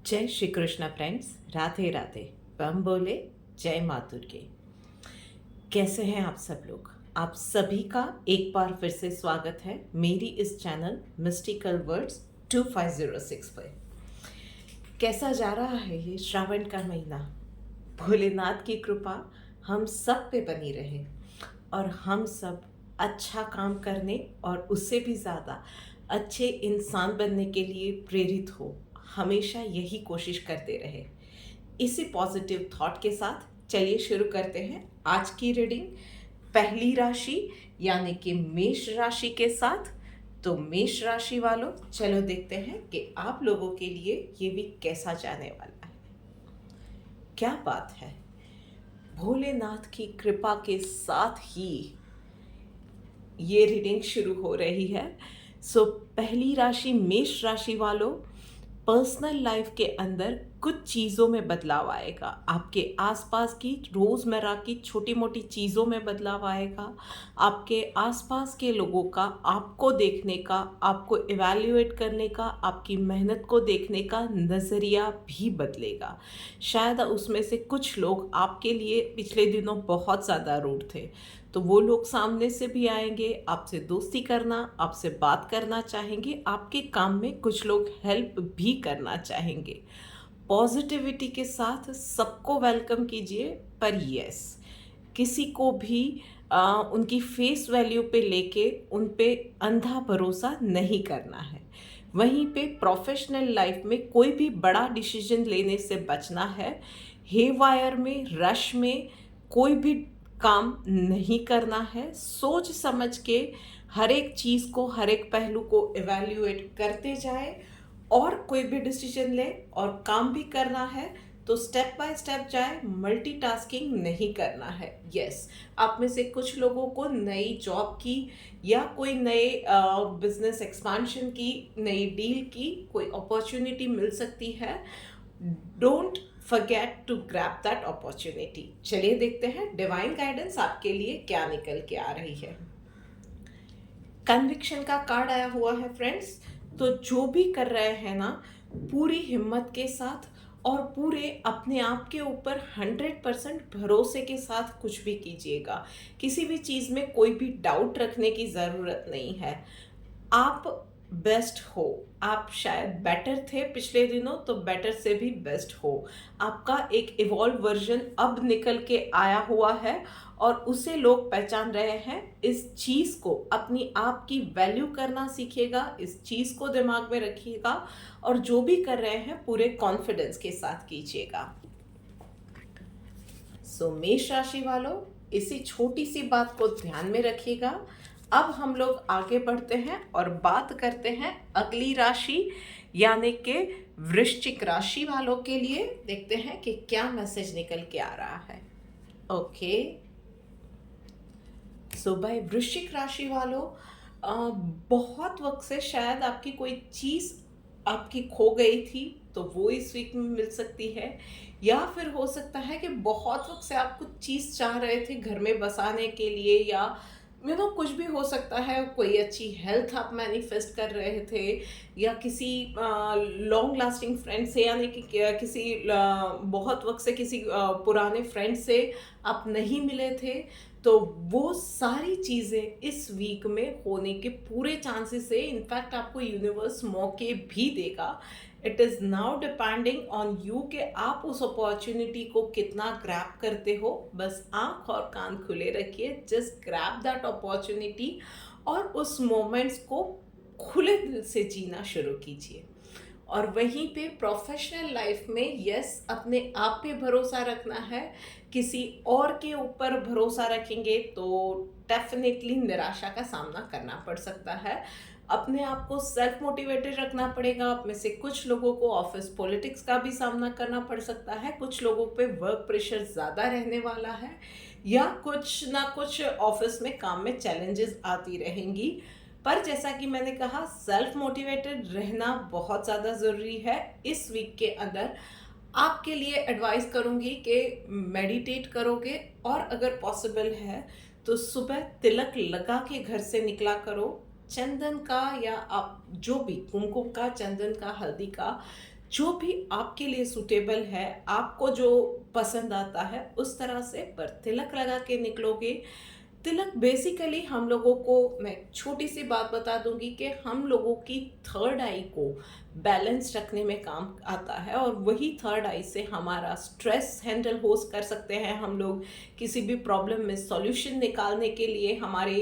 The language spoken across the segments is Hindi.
जय श्री कृष्ण फ्रेंड्स, राधे राधे। बम बोले जय माँ दुर्गे। कैसे हैं आप सब लोग? आप सभी का एक बार फिर से स्वागत है मेरी इस चैनल मिस्टिकल वर्ड्स 2506 पर। कैसा जा रहा है ये श्रावण का महीना? भोलेनाथ की कृपा हम सब पे बनी रहे और हम सब अच्छा काम करने और उससे भी ज़्यादा अच्छे इंसान बनने के लिए प्रेरित हो, हमेशा यही कोशिश करते रहे। इसी पॉजिटिव थॉट के साथ चलिए शुरू करते हैं आज की रीडिंग पहली राशि यानी कि मेष राशि के साथ। तो मेष राशि वालों, चलो देखते हैं कि आप लोगों के लिए ये वीक कैसा जाने वाला है। क्या बात है, भोलेनाथ की कृपा के साथ ही ये रीडिंग शुरू हो रही है। पहली राशि मेष राशि वालों, पर्सनल लाइफ के अंदर कुछ चीज़ों में बदलाव आएगा। आपके आसपास की रोज़मर्रा की छोटी मोटी चीज़ों में बदलाव आएगा। आपके आसपास के लोगों का आपको देखने का, आपको इवैल्यूएट करने का, आपकी मेहनत को देखने का नज़रिया भी बदलेगा। शायद उसमें से कुछ लोग आपके लिए पिछले दिनों बहुत ज़्यादा रूड थे, तो वो लोग सामने से भी आएंगे, आपसे दोस्ती करना, आपसे बात करना चाहेंगे, आपके काम में कुछ लोग हेल्प भी करना चाहेंगे। पॉजिटिविटी के साथ सबको वेलकम कीजिए, पर यस, किसी को भी उनकी फेस वैल्यू पे लेके उन पे अंधा भरोसा नहीं करना है। वहीं पे प्रोफेशनल लाइफ में कोई भी बड़ा डिसीजन लेने से बचना है। हेवायर में, रश में कोई भी काम नहीं करना है। सोच समझ के हर एक चीज़ को, हर एक पहलू को इवैल्यूएट करते जाए और कोई भी डिसीजन ले और काम भी करना है तो स्टेप बाय स्टेप जाए, मल्टीटास्किंग नहीं करना है। यस, आप में से कुछ लोगों को नई जॉब की या कोई नए बिजनेस एक्सपांशन की, नई डील की कोई अपॉर्चुनिटी मिल सकती है। Don't forget to grab that opportunity. चलिए देखते हैं डिवाइन गाइडेंस आपके लिए क्या निकल के आ रही है। कन्विक्शन का कार्ड आया हुआ है फ्रेंड्स। तो जो भी कर रहे हैं ना, पूरी हिम्मत के साथ और पूरे अपने आप के ऊपर 100% भरोसे के साथ कुछ भी कीजिएगा। किसी भी चीज़ में कोई भी डाउट रखने की ज़रूरत नहीं है। आप बेस्ट हो। आप शायद बेटर थे पिछले दिनों, तो बेटर से भी बेस्ट हो। आपका एक इवॉल्व वर्जन अब निकल के आया हुआ है और उसे लोग पहचान रहे हैं। इस चीज़ को, अपनी आप की वैल्यू करना सीखिएगा, इस चीज़ को दिमाग में रखिएगा और जो भी कर रहे हैं पूरे कॉन्फिडेंस के साथ कीजिएगा। मेष राशि वालों, इसी छोटी सी बात को ध्यान में रखिएगा। अब हम लोग आगे बढ़ते हैं और बात करते हैं अगली राशि यानी कि वृश्चिक राशि वालों के लिए। देखते हैं कि क्या मैसेज निकल के आ रहा है। ओके, भाई वृश्चिक राशि वालों, बहुत वक्त से शायद आपकी कोई चीज़ आपकी खो गई थी, तो वो इस वीक में मिल सकती है। या फिर हो सकता है कि बहुत वक्त से आप कुछ चीज़ चाह रहे थे घर में बसाने के लिए, या कुछ भी हो सकता है। कोई अच्छी हेल्थ आप मैनिफेस्ट कर रहे थे, या किसी लॉन्ग लास्टिंग फ्रेंड से, यानी कि किसी बहुत वक्त से किसी पुराने फ्रेंड से आप नहीं मिले थे, तो वो सारी चीज़ें इस वीक में होने के पूरे चांसेस है। इनफैक्ट आपको यूनिवर्स मौके भी देगा। It is now depending on you कि आप उस अपॉर्चुनिटी को कितना ग्रैब करते हो। बस आंख और कान खुले रखिए, जस्ट ग्रैब दैट अपॉर्चुनिटी और उस मोमेंट्स को खुले दिल से जीना शुरू कीजिए। और वहीं पे प्रोफेशनल लाइफ में यस, अपने आप पे भरोसा रखना है। किसी और के ऊपर भरोसा रखेंगे तो डेफिनेटली निराशा का सामना करना पड़ सकता है। अपने आप को सेल्फ मोटिवेटेड रखना पड़ेगा। आप में से कुछ लोगों को ऑफिस पॉलिटिक्स का भी सामना करना पड़ सकता है। कुछ लोगों पे वर्क प्रेशर ज़्यादा रहने वाला है, या कुछ ना कुछ ऑफिस में काम में चैलेंजेस आती रहेंगी। पर जैसा कि मैंने कहा, सेल्फ मोटिवेटेड रहना बहुत ज़्यादा ज़रूरी है। इस वीक के अंदर आपके लिए एडवाइस करूँगी कि मेडिटेट करोगे, और अगर पॉसिबल है तो सुबह तिलक लगा के घर से निकला करो। चंदन का, या आप जो भी, कुमकुम का, चंदन का, हल्दी का जो भी आपके लिए सूटेबल है, आपको जो पसंद आता है उस तरह से, पर तिलक लगा के निकलोगे। तिलक बेसिकली हम लोगों को, मैं एक छोटी सी बात बता दूंगी कि हम लोगों की थर्ड आई को बैलेंस रखने में काम आता है, और वही थर्ड आई से हमारा स्ट्रेस हैंडल हो कर सकते हैं हम लोग। किसी भी प्रॉब्लम में सॉल्यूशन निकालने के लिए हमारे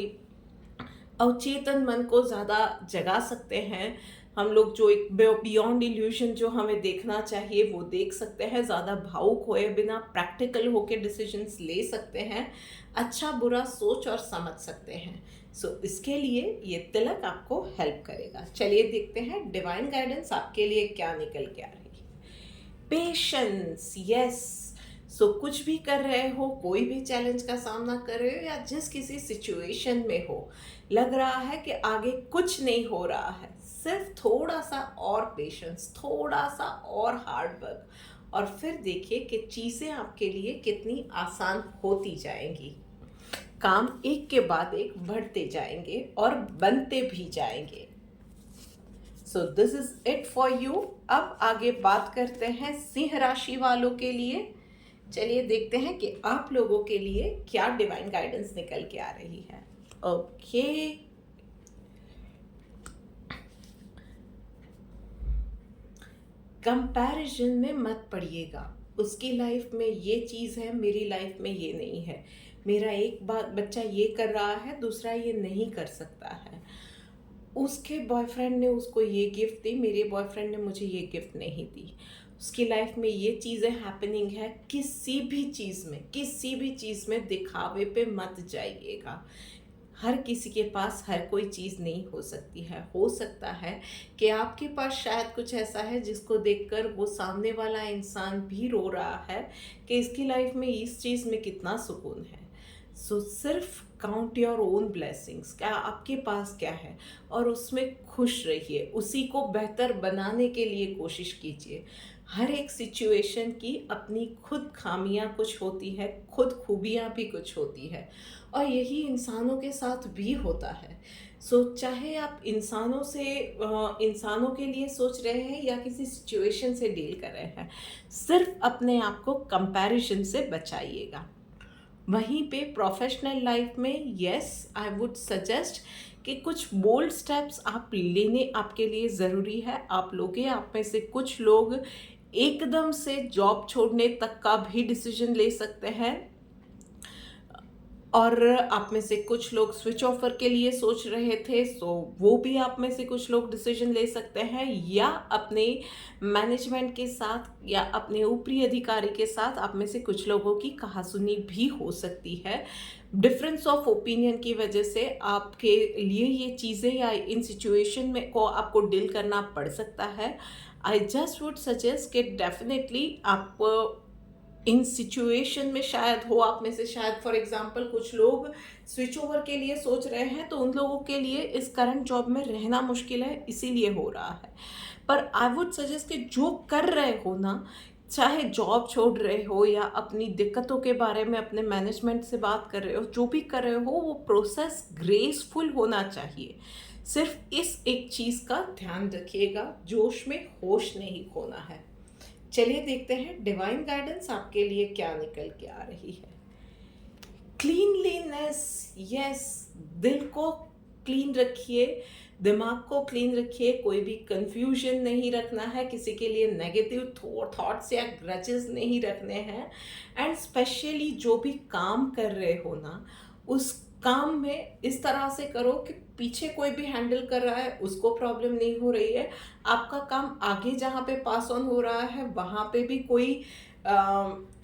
अवचेतन मन को ज़्यादा जगा सकते हैं हम लोग। जो एक बियॉन्ड इल्यूजन जो हमें देखना चाहिए वो देख सकते हैं, ज़्यादा भावुक होए बिना प्रैक्टिकल होके डिसीजंस ले सकते हैं, अच्छा बुरा सोच और समझ सकते हैं। इसके लिए ये तिलक आपको हेल्प करेगा। चलिए देखते हैं डिवाइन गाइडेंस आपके लिए क्या निकल के आ रही है। Patience, yes. कुछ भी कर रहे हो, कोई भी चैलेंज का सामना कर रहे हो, या जिस किसी सिचुएशन में हो, लग रहा है कि आगे कुछ नहीं हो रहा है, सिर्फ थोड़ा सा और पेशेंस, थोड़ा सा और हार्ड वर्क, और फिर देखिए कि चीज़ें आपके लिए कितनी आसान होती जाएंगी। काम एक के बाद एक बढ़ते जाएंगे और बनते भी जाएंगे। This is it for you. अब आगे बात करते हैं सिंह राशि वालों के लिए। चलिए देखते हैं कि आप लोगों के लिए क्या डिवाइन गाइडेंस निकल के आ रही है। ओके, कंपैरिजन में मत पड़िएगा। उसकी लाइफ में ये चीज़ है, मेरी लाइफ में ये नहीं है। मेरा एक बच्चा ये कर रहा है, दूसरा ये नहीं कर सकता है। उसके बॉयफ्रेंड ने उसको ये गिफ्ट दी, मेरे बॉयफ्रेंड ने मुझे ये गिफ्ट नहीं दी। उसकी लाइफ में ये चीज़ें हैपनिंग है। किसी भी चीज़ में दिखावे पे मत जाइएगा। हर किसी के पास हर कोई चीज़ नहीं हो सकती है। हो सकता है कि आपके पास शायद कुछ ऐसा है जिसको देखकर वो सामने वाला इंसान भी रो रहा है कि इसकी लाइफ में इस चीज़ में कितना सुकून है। सिर्फ काउंट योर ओन ब्लेसिंग्स, क्या आपके पास क्या है, और उसमें खुश रहिए। उसी को बेहतर बनाने के लिए कोशिश कीजिए। हर एक सिचुएशन की अपनी खुद खामियां कुछ होती है, खुद खूबियां भी कुछ होती है, और यही इंसानों के साथ भी होता है। चाहे आप इंसानों के लिए सोच रहे हैं या किसी सिचुएशन से डील कर रहे हैं, सिर्फ अपने आप को कंपैरिजन से बचाइएगा। वहीं पे प्रोफेशनल लाइफ में यस, आई वुड सजेस्ट कि कुछ बोल्ड स्टेप्स आप लेने आपके लिए ज़रूरी है। आप लोगे, आप में से कुछ लोग एकदम से जॉब छोड़ने तक का भी डिसीजन ले सकते हैं, और आप में से कुछ लोग स्विच ऑफर के लिए सोच रहे थे, वो भी आप में से कुछ लोग डिसीजन ले सकते हैं, या अपने मैनेजमेंट के साथ या अपने ऊपरी अधिकारी के साथ आप में से कुछ लोगों की कहासुनी भी हो सकती है। डिफरेंस ऑफ ओपिनियन की वजह से आपके लिए ये चीज़ें या इन सिचुएशन में को आपको डील करना पड़ सकता है। आई जस्ट वुड सजेस्ट कि डेफिनेटली आप इन सिचुएशन में शायद हो, आप में से शायद फॉर एग्जांपल कुछ लोग स्विच ओवर के लिए सोच रहे हैं, तो उन लोगों के लिए इस करंट जॉब में रहना मुश्किल है, इसीलिए हो रहा है। पर आई वुड सजेस्ट कि जो कर रहे हो ना, चाहे जॉब छोड़ रहे हो या अपनी दिक्कतों के बारे में अपने मैनेजमेंट से बात कर रहे हो, जो भी कर रहे हो, वो प्रोसेस ग्रेसफुल होना चाहिए। सिर्फ इस एक चीज़ का ध्यान रखिएगा, जोश में होश नहीं खोना है। चलिए देखते हैं डिवाइन गाइडेंस आपके लिए क्या निकल के आ रही है। Cleanliness, yes. दिल को क्लीन रखिए, दिमाग को क्लीन रखिए, कोई भी कंफ्यूजन नहीं रखना है, किसी के लिए नेगेटिव थॉट्स या ग्रजेस नहीं रखने हैं। एंड स्पेशली जो भी काम कर रहे हो ना, उस काम में इस तरह से करो कि पीछे कोई भी हैंडल कर रहा है उसको प्रॉब्लम नहीं हो रही है, आपका काम आगे जहाँ पे पास ऑन हो रहा है वहाँ पे भी कोई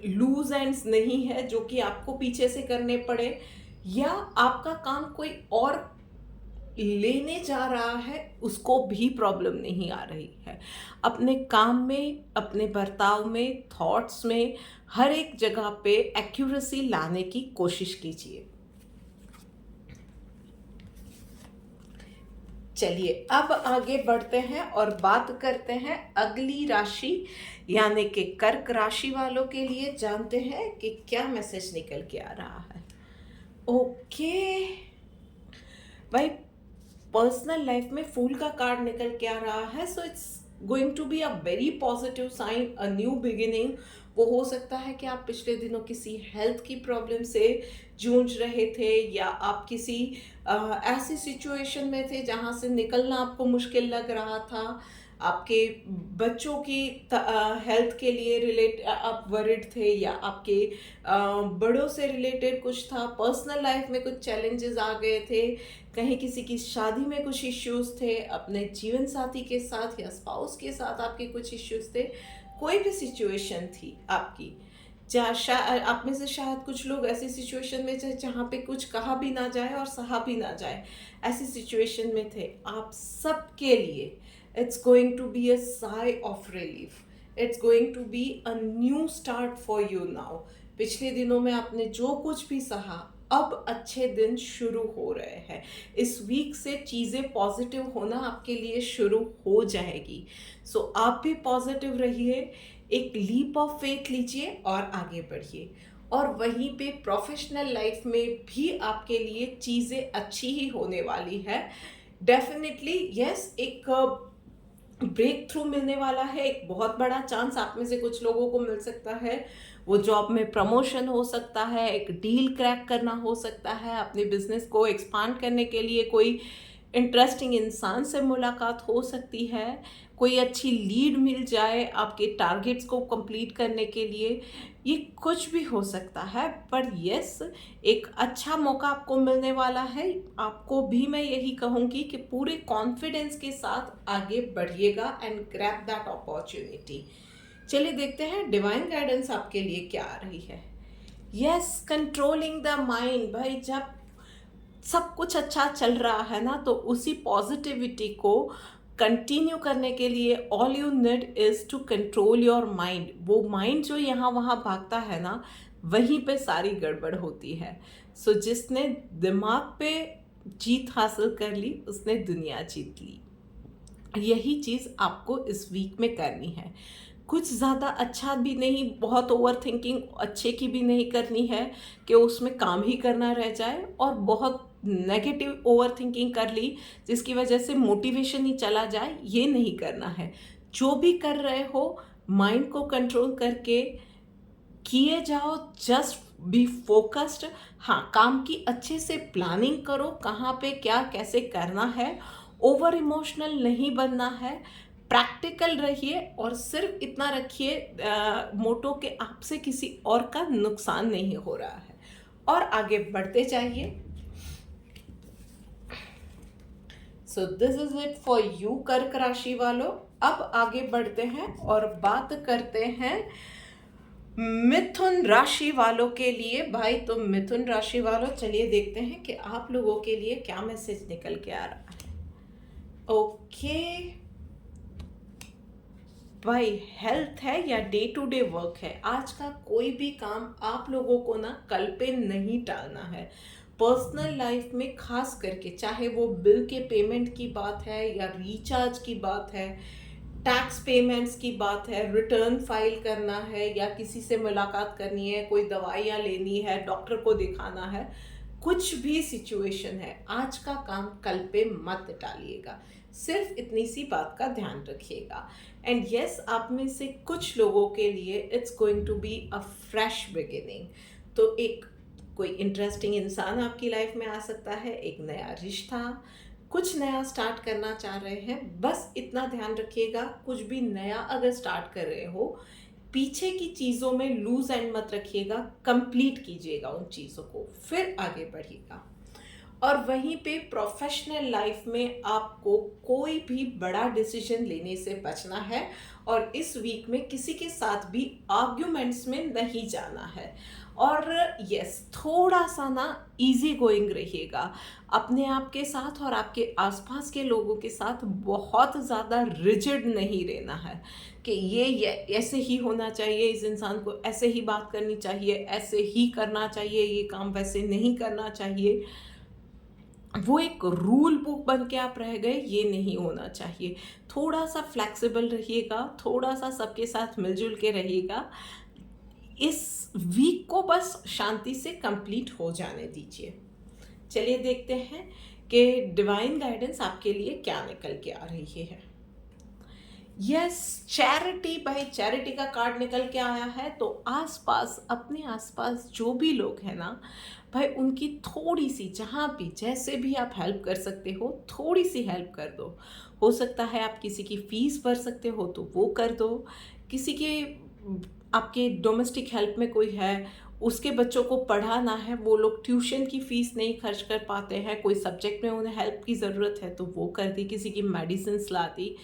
लूज एंड्स नहीं है जो कि आपको पीछे से करने पड़े, या आपका काम कोई और लेने जा रहा है उसको भी प्रॉब्लम नहीं आ रही है। अपने काम में, अपने बर्ताव में, थॉट्स में, हर एक जगह पे एक्यूरेसी लाने की कोशिश कीजिए। चलिए अब आगे बढ़ते हैं और बात करते हैं अगली राशि यानी कि कर्क राशि वालों के लिए। जानते हैं कि क्या मैसेज निकल के आ रहा है। ओके भाई, पर्सनल लाइफ में फूल का कार्ड निकल के आ रहा है। So it's going to be a very positive sign, a new beginning. वो हो सकता है कि आप पिछले दिनों किसी हेल्थ की प्रॉब्लम से जूझ रहे थे, या आप किसी ऐसी सिचुएशन में थे जहाँ से निकलना आपको मुश्किल लग रहा था। आपके बच्चों की हेल्थ के लिए आप वरिड थे, या आपके बड़ों से रिलेटेड कुछ था, पर्सनल लाइफ में कुछ चैलेंजेस आ गए थे, कहीं किसी की शादी में कुछ इश्यूज थे, अपने जीवन साथी के साथ या स्पाउस के साथ आपके कुछ इश्यूज थे। कोई भी सिचुएशन थी आपकी, आप में से शायद कुछ लोग ऐसी सिचुएशन में थे जहाँ पे कुछ कहा भी ना जाए और सहा भी ना जाए, ऐसी सिचुएशन में थे। आप सबके लिए it's going to be a sigh of relief, it's going to be a new start for you now. पिछले दिनों में आपने जो कुछ भी सहा, अब अच्छे दिन शुरू हो रहे हैं। इस वीक से चीज़ें पॉजिटिव होना आपके लिए शुरू हो जाएगी। सो आप भी पॉजिटिव रहिए, एक लीप ऑफ फेथ लीजिए और आगे बढ़िए। और वहीं पे प्रोफेशनल लाइफ में भी आपके लिए चीज़ें अच्छी ही होने वाली है। डेफिनेटली यस, एक ब्रेक थ्रू मिलने वाला है, एक बहुत बड़ा चांस आप में से कुछ लोगों को मिल सकता है। वो जॉब में प्रमोशन हो सकता है, एक डील क्रैक करना हो सकता है, अपने बिजनेस को एक्सपांड करने के लिए कोई इंटरेस्टिंग इंसान से मुलाकात हो सकती है, कोई अच्छी लीड मिल जाए आपके टारगेट्स को कंप्लीट करने के लिए। ये कुछ भी हो सकता है, पर यस, एक अच्छा मौका आपको मिलने वाला है। आपको भी मैं यही कहूँगी कि पूरे कॉन्फिडेंस के साथ आगे बढ़िएगा एंड ग्रैब दैट अपॉर्चुनिटी। चलिए देखते हैं डिवाइन गाइडेंस आपके लिए क्या आ रही है। Yes, controlling the mind. भाई, जब सब कुछ अच्छा चल रहा है ना, तो उसी पॉजिटिविटी को कंटिन्यू करने के लिए all you need is to control your mind. वो माइंड जो यहाँ वहाँ भागता है ना, वहीं पे सारी गड़बड़ होती है। सो जिसने दिमाग पे जीत हासिल कर ली, उसने दुनिया जीत ली। यही चीज़ आपको इस वीक में करनी है। कुछ ज़्यादा अच्छा भी नहीं, बहुत ओवर थिंकिंग अच्छे की भी नहीं करनी है कि उसमें काम ही करना रह जाए, और बहुत नेगेटिव ओवर थिंकिंग कर ली जिसकी वजह से मोटिवेशन ही चला जाए, ये नहीं करना है। जो भी कर रहे हो, माइंड को कंट्रोल करके किए जाओ, जस्ट बी फोकस्ड। हाँ, काम की अच्छे से प्लानिंग करो, कहाँ पे क्या कैसे करना है। ओवर इमोशनल नहीं बनना है, प्रैक्टिकल रहिए, और सिर्फ इतना रखिए मोटो के आपसे किसी और का नुकसान नहीं हो रहा है, और आगे बढ़ते जाइए। So this is it for you कर्क राशि वालों। अब आगे बढ़ते हैं और बात करते हैं मिथुन राशि वालों के लिए। भाई, तो मिथुन राशि वालों, चलिए देखते हैं कि आप लोगों के लिए क्या मैसेज निकल के आ रहा है। ओके भाई, हेल्थ है या डे टू डे वर्क है, आज का कोई भी काम आप लोगों को ना कल पे नहीं टालना है। पर्सनल लाइफ में खास करके, चाहे वो बिल के पेमेंट की बात है या रिचार्ज की बात है, टैक्स पेमेंट्स की बात है, रिटर्न फाइल करना है, या किसी से मुलाकात करनी है, कोई दवाइयाँ लेनी है, डॉक्टर को दिखाना है, कुछ भी सिचुएशन है, आज का काम कल पे मत टालिएगा। सिर्फ इतनी सी बात का ध्यान रखिएगा। एंड यस, आप में से कुछ लोगों के लिए it's going to be a fresh beginning. तो एक कोई इंटरेस्टिंग इंसान आपकी लाइफ में आ सकता है, एक नया रिश्ता, कुछ नया स्टार्ट करना चाह रहे हैं। बस इतना ध्यान रखिएगा, कुछ भी नया अगर स्टार्ट कर रहे हो, पीछे की चीज़ों में लूज एंड मत रखिएगा, कंप्लीट कीजिएगा उन चीज़ों को, फिर आगे बढ़िएगा। और वहीं पे प्रोफेशनल लाइफ में आपको कोई भी बड़ा डिसीजन लेने से बचना है, और इस वीक में किसी के साथ भी आर्ग्यूमेंट्स में नहीं जाना है। और यस, थोड़ा सा ना इजी गोइंग रहिएगा अपने आप के साथ, और आपके आसपास के लोगों के साथ बहुत ज़्यादा रिजिड नहीं रहना है कि ये ऐसे ही होना चाहिए, इस इंसान को ऐसे ही बात करनी चाहिए, ऐसे ही करना चाहिए, ये काम वैसे नहीं करना चाहिए। वो एक रूल बुक बन के आप रह गए, ये नहीं होना चाहिए। थोड़ा सा फ्लेक्सिबल रहिएगा, थोड़ा सा सबके साथ मिलजुल के रहिएगा। इस वीक को बस शांति से कंप्लीट हो जाने दीजिए। चलिए देखते हैं कि डिवाइन गाइडेंस आपके लिए क्या निकल के आ रही है। Yes, charity. भाई चैरिटी का कार्ड निकल के आया है, तो आसपास, अपने आसपास जो भी लोग हैं ना भाई, उनकी थोड़ी सी, जहाँ भी जैसे भी आप हेल्प कर सकते हो थोड़ी सी हेल्प कर दो। हो सकता है आप किसी की फीस भर सकते हो तो वो कर दो, किसी के, आपके डोमेस्टिक हेल्प में कोई है, उसके बच्चों को पढ़ाना है, वो लोग ट्यूशन की फ़ीस नहीं खर्च कर पाते हैं, कोई सब्जेक्ट में उन्हें हेल्प की ज़रूरत है तो वो कर दी, किसी की मेडिसिन ला दी।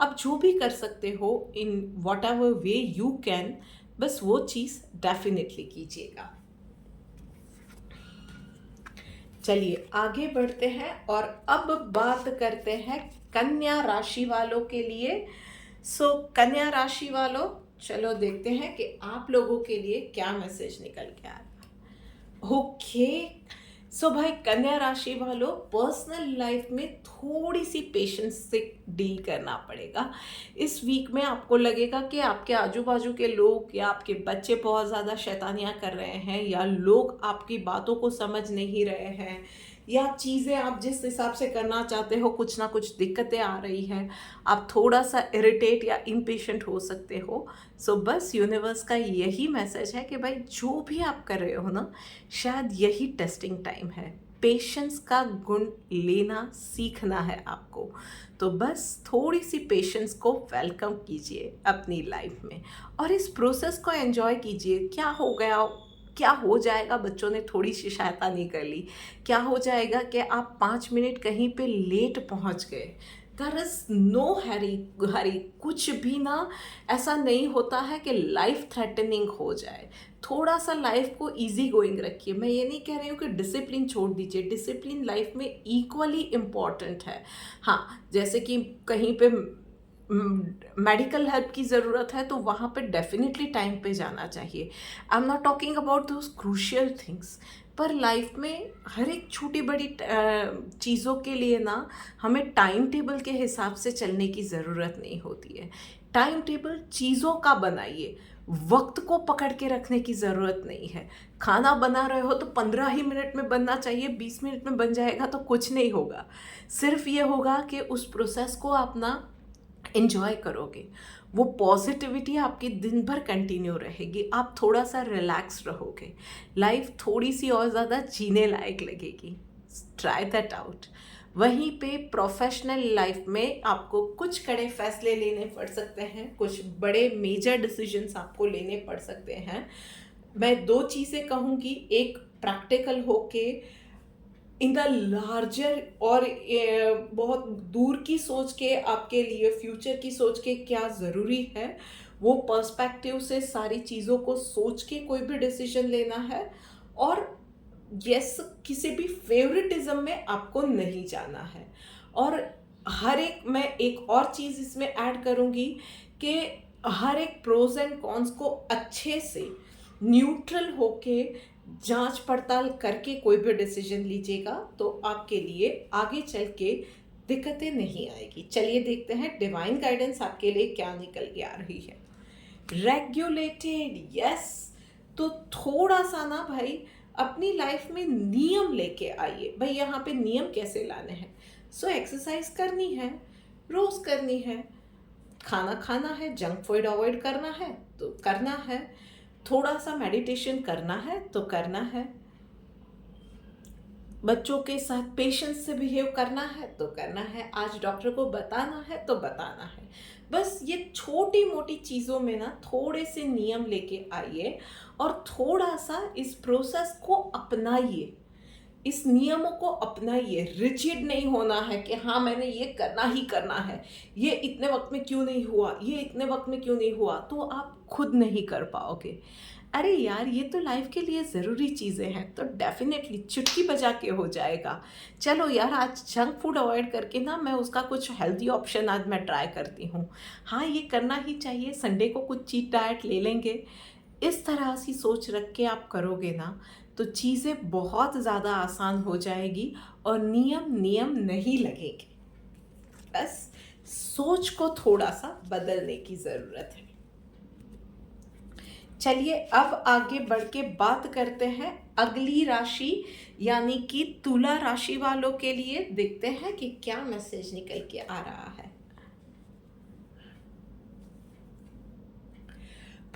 आप जो भी कर सकते हो इन whatever way you can, बस वो चीज़ डेफिनेटली कीजिएगा। चलिए आगे बढ़ते हैं और अब बात करते हैं कन्या राशि वालों के लिए। कन्या राशि वालों, चलो देखते हैं कि आप लोगों के लिए क्या मैसेज निकल के आया। ओके, भाई कन्या राशि वालों, पर्सनल लाइफ में थोड़ी सी पेशेंस से डील करना पड़ेगा। इस वीक में आपको लगेगा कि आपके आजू बाजू के लोग या आपके बच्चे बहुत ज़्यादा शैतानियाँ कर रहे हैं, या लोग आपकी बातों को समझ नहीं रहे हैं, या चीज़ें आप जिस हिसाब से करना चाहते हो कुछ ना कुछ दिक्कतें आ रही हैं, आप थोड़ा सा इरिटेट या इम्पेशेंट हो सकते हो। बस यूनिवर्स का यही मैसेज है कि भाई जो भी आप कर रहे हो ना, शायद यही टेस्टिंग टाइम है। पेशेंस का गुण लेना सीखना है आपको, तो बस थोड़ी सी पेशेंस को वेलकम कीजिए अपनी लाइफ में और इस प्रोसेस को एंजॉय कीजिए। क्या हो गया, क्या हो जाएगा, बच्चों ने थोड़ी सी शैतानी कर ली, क्या हो जाएगा कि आप 5 मिनट कहीं पे लेट पहुंच गए, there is no Hari Hari, कुछ भी ना ऐसा नहीं होता है कि लाइफ थ्रेटनिंग हो जाए। थोड़ा सा लाइफ को इजी गोइंग रखिए। मैं ये नहीं कह रही हूँ कि डिसिप्लिन छोड़ दीजिए, डिसिप्लिन लाइफ में इक्वली इम्पॉर्टेंट है। हाँ, जैसे कि कहीं पे मेडिकल हेल्प की ज़रूरत है तो वहाँ पे डेफिनेटली टाइम पे जाना चाहिए। I am not talking about those crucial things, पर लाइफ में हर एक छोटी बड़ी चीज़ों के लिए ना हमें टाइम टेबल के हिसाब से चलने की ज़रूरत नहीं होती है। टाइम टेबल चीज़ों का बनाइए, वक्त को पकड़ के रखने की ज़रूरत नहीं है। खाना बना रहे हो तो 15 ही मिनट में बनना चाहिए, 20 मिनट में बन जाएगा तो कुछ नहीं होगा। सिर्फ ये होगा कि उस प्रोसेस को आप ना एंजॉय करोगे, वो पॉजिटिविटी आपकी दिन भर कंटिन्यू रहेगी, आप थोड़ा सा रिलैक्स रहोगे, लाइफ थोड़ी सी और ज़्यादा जीने लायक लगेगी। Try that out. वहीं पे प्रोफेशनल लाइफ में आपको कुछ कड़े फैसले लेने पड़ सकते हैं, कुछ बड़े मेजर डिसीजंस आपको लेने पड़ सकते हैं। मैं दो चीज़ें कहूँगी, एक प्रैक्टिकल होके इन द लार्जर और बहुत दूर की सोच के, आपके लिए फ्यूचर की सोच के क्या ज़रूरी है, वो पर्सपेक्टिव से सारी चीज़ों को सोच के कोई भी डिसीजन लेना है। और यस, किसी भी फेवरेटिज्म में आपको नहीं जाना है। और हर एक, मैं एक और चीज़ इसमें ऐड करूँगी कि हर एक प्रोज एंड कॉन्स को अच्छे से न्यूट्रल होके जांच पड़ताल करके कोई भी डिसीजन लीजिएगा, तो आपके लिए आगे चल के दिक्कतें नहीं आएगी। चलिए देखते हैं डिवाइन गाइडेंस आपके लिए क्या निकल के आ रही है। Regulated, yes. तो थोड़ा सा ना भाई अपनी लाइफ में नियम लेके आइए। भाई यहाँ पे नियम कैसे लाने हैं? एक्सरसाइज करनी है, रोज करनी है, खाना खाना है, जंक फूड अवॉइड करना है तो करना है, थोड़ा सा मेडिटेशन करना है तो करना है, बच्चों के साथ पेशेंस से बिहेव करना है तो करना है, आज डॉक्टर को बताना है तो बताना है। बस ये छोटी मोटी चीज़ों में ना थोड़े से नियम लेके आइए और थोड़ा सा इस प्रोसेस को अपनाइए, इस नियमों को अपनाइए। रिजिड नहीं होना है कि हाँ मैंने ये करना ही करना है, ये इतने वक्त में क्यों नहीं हुआ, ये इतने वक्त में क्यों नहीं हुआ, तो आप खुद नहीं कर पाओगे। अरे यार, ये तो लाइफ के लिए ज़रूरी चीज़ें हैं तो डेफिनेटली चुटकी बजा के हो जाएगा। चलो यार, आज जंक फूड अवॉइड करके ना मैं उसका कुछ हेल्दी ऑप्शन आज मैं ट्राई करती हूँ। हाँ, ये करना ही चाहिए, संडे को कुछ चीट डाइट ले लेंगे। इस तरह से सोच रख के आप करोगे ना तो चीज़ें बहुत ज़्यादा आसान हो जाएगी और नियम नियम नहीं लगेंगे। बस सोच को थोड़ा सा बदलने की ज़रूरत है। चलिए अब आगे बढ़ के बात करते हैं अगली राशि यानी कि तुला राशि वालों के लिए। देखते हैं कि क्या मैसेज निकल के आ रहा है।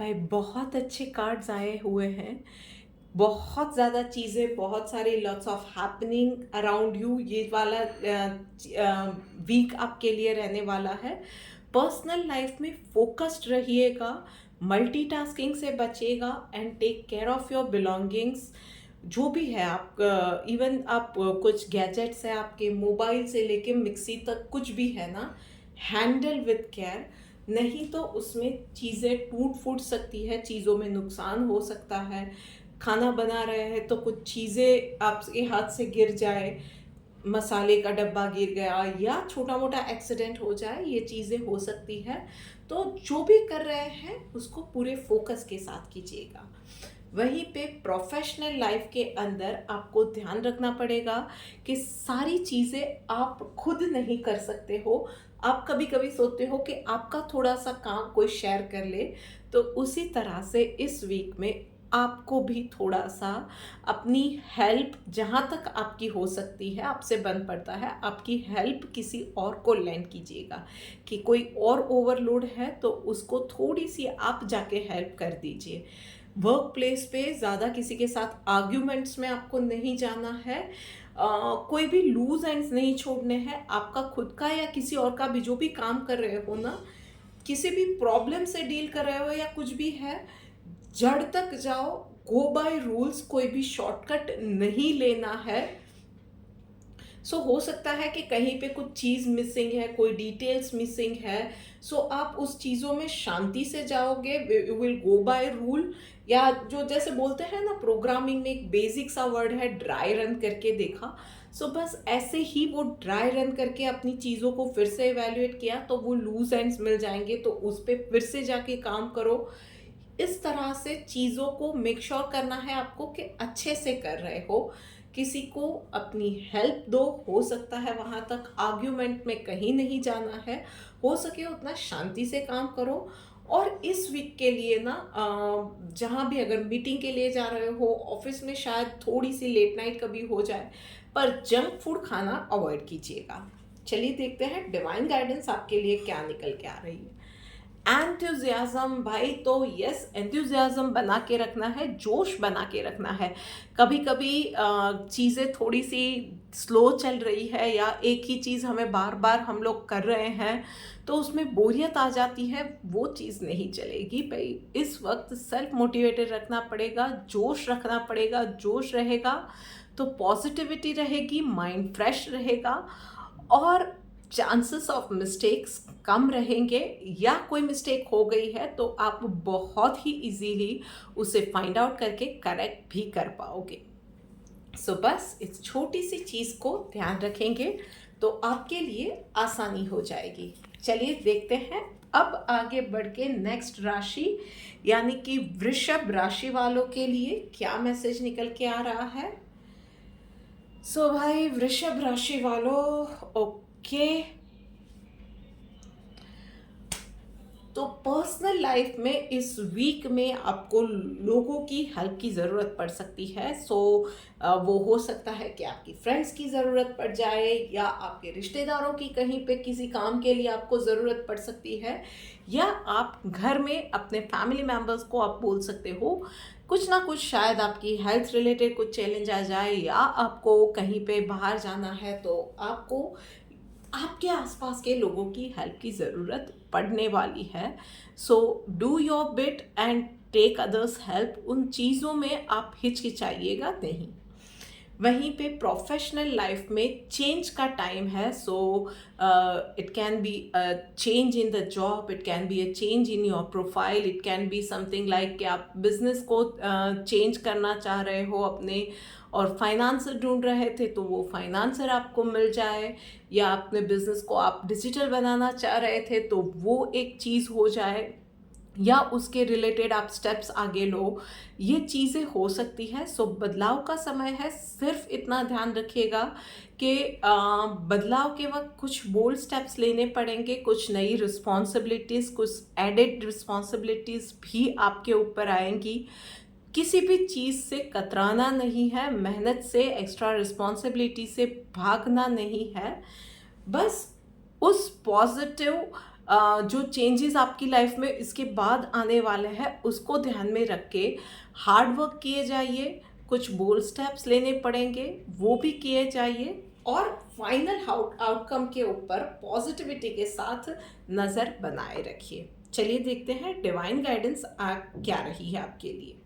भाई बहुत अच्छे कार्ड्स आए हुए हैं। बहुत ज़्यादा चीज़ें, बहुत सारे lots of happening around you, ये वाला वीक आपके लिए रहने वाला है। पर्सनल लाइफ में फोकस्ड रहिएगा, मल्टीटास्किंग से बचिएगा and take care of your belongings. जो भी है आप, इवन आप कुछ गैजेट्स है आपके, मोबाइल से लेके मिक्सी तक कुछ भी है ना, हैंडल विथ केयर। नहीं तो उसमें चीज़ें टूट फूट सकती है, चीज़ों में नुकसान हो सकता है। खाना बना रहे हैं तो कुछ चीज़ें आपके हाथ से गिर जाए, मसाले का डब्बा गिर गया या छोटा मोटा एक्सीडेंट हो जाए, ये चीज़ें हो सकती है। तो जो भी कर रहे हैं उसको पूरे फोकस के साथ कीजिएगा। वहीं पे प्रोफेशनल लाइफ के अंदर आपको ध्यान रखना पड़ेगा कि सारी चीज़ें आप खुद नहीं कर सकते हो। आप कभी कभी सोचते हो कि आपका थोड़ा सा काम कोई शेयर कर ले, तो उसी तरह से इस वीक में आपको भी थोड़ा सा अपनी हेल्प, जहाँ तक आपकी हो सकती है, आपसे बन पड़ता है, आपकी हेल्प किसी और को लेंड कीजिएगा। कि कोई और ओवरलोड है तो उसको थोड़ी सी आप जाके हेल्प कर दीजिए। वर्क प्लेस पे ज़्यादा किसी के साथ आर्ग्यूमेंट्स में आपको नहीं जाना है। कोई भी लूज एंड्स नहीं छोड़ने हैं। आपका खुद का या किसी और का भी, जो भी काम कर रहे हो ना, किसी भी प्रॉब्लम से डील कर रहे हो या कुछ भी है, जड़ तक जाओ। गो बाय रूल्स, कोई भी शॉर्टकट नहीं लेना है। हो सकता है कि कहीं पे कुछ चीज़ मिसिंग है, कोई डिटेल्स मिसिंग है, आप उस चीज़ों में शांति से जाओगे, you will go by rule. या जो जैसे बोलते हैं ना, प्रोग्रामिंग में एक बेसिक सा वर्ड है ड्राई रन करके देखा। बस ऐसे ही वो ड्राई रन करके अपनी चीज़ों को फिर से इवेल्युएट किया, तो वो लूज एंड्स मिल जाएंगे, तो उस पर फिर से जाके काम करो। इस तरह से चीज़ों को मेक श्योर करना है आपको कि अच्छे से कर रहे हो। किसी को अपनी हेल्प दो, हो सकता है वहाँ तक आर्ग्यूमेंट में कहीं नहीं जाना है, हो सके उतना शांति से काम करो। और इस वीक के लिए ना, जहाँ भी अगर मीटिंग के लिए जा रहे हो, ऑफिस में शायद थोड़ी सी लेट नाइट कभी हो जाए, पर जंक फूड खाना अवॉइड कीजिएगा। चलिए देखते हैं डिवाइन गाइडेंस आपके लिए क्या निकल के आ रही है। एंथुजियाज़म भाई, तो यस, एंथुजियाज़म बना के रखना है, जोश बना के रखना है। कभी कभी चीज़ें थोड़ी सी स्लो चल रही है या एक ही चीज़ हमें बार बार हम लोग कर रहे हैं, तो उसमें बोरियत आ जाती है, वो चीज़ नहीं चलेगी भाई। इस वक्त सेल्फ मोटिवेटेड रखना पड़ेगा, जोश रखना पड़ेगा। जोश रहेगा तो पॉजिटिविटी रहेगी, माइंड फ्रेश रहेगा और चांसेस ऑफ मिस्टेक्स कम रहेंगे। या कोई मिस्टेक हो गई है तो आप बहुत ही इजीली उसे फाइंड आउट करके करेक्ट भी कर पाओगे। बस इस छोटी सी चीज़ को ध्यान रखेंगे तो आपके लिए आसानी हो जाएगी। चलिए देखते हैं अब आगे बढ़ के नेक्स्ट राशि यानी कि वृषभ राशि वालों के लिए क्या मैसेज निकल के आ रहा है। भाई वृषभ राशि वालों, ओके, तो पर्सनल लाइफ में इस वीक में आपको लोगों की हेल्प की ज़रूरत पड़ सकती है। वो हो सकता है कि आपकी फ्रेंड्स की ज़रूरत पड़ जाए या आपके रिश्तेदारों की कहीं पे किसी काम के लिए आपको ज़रूरत पड़ सकती है, या आप घर में अपने फैमिली मेम्बर्स को आप बोल सकते हो कुछ ना कुछ, शायद आपकी हेल्थ रिलेटेड कुछ चैलेंज आ जाए या आपको कहीं पे बाहर जाना है तो आपको आपके आसपास के लोगों की हेल्प की ज़रूरत पड़ने वाली है। Do your bit and take others help. उन चीज़ों में आप हिचकिचाइएगा नहीं। वहीं पे प्रोफेशनल लाइफ में चेंज का टाइम है। It can be a change in the job, it can be a change in your profile, it can be something like कि आप बिजनेस को चेंज करना चाह रहे हो अपने, और फाइनेंसर ढूंढ रहे थे तो वो फाइनेंसर आपको मिल जाए, या अपने बिजनेस को आप डिजिटल बनाना चाह रहे थे तो वो एक चीज़ हो जाए, या उसके रिलेटेड आप स्टेप्स आगे लो। ये चीज़ें हो सकती है। बदलाव का समय है। सिर्फ इतना ध्यान रखिएगा कि बदलाव के वक्त कुछ बोल्ड स्टेप्स लेने पड़ेंगे, कुछ नई रिस्पॉन्सिबिलिटीज़, कुछ एडेड रिस्पॉन्सिबिलिटीज़ भी आपके ऊपर आएंगी। किसी भी चीज़ से कतराना नहीं है, मेहनत से, एक्स्ट्रा रिस्पॉन्सिबिलिटी से भागना नहीं है। बस उस पॉजिटिव जो चेंजेस आपकी लाइफ में इसके बाद आने वाले हैं उसको ध्यान में रख के हार्ड वर्क किए जाइए, कुछ बोल्ड स्टेप्स लेने पड़ेंगे वो भी किए जाइए, और फाइनल आउटकम के ऊपर पॉजिटिविटी के साथ नज़र बनाए रखिए। चलिए देखते हैं डिवाइन गाइडेंस क्या रही है आपके लिए।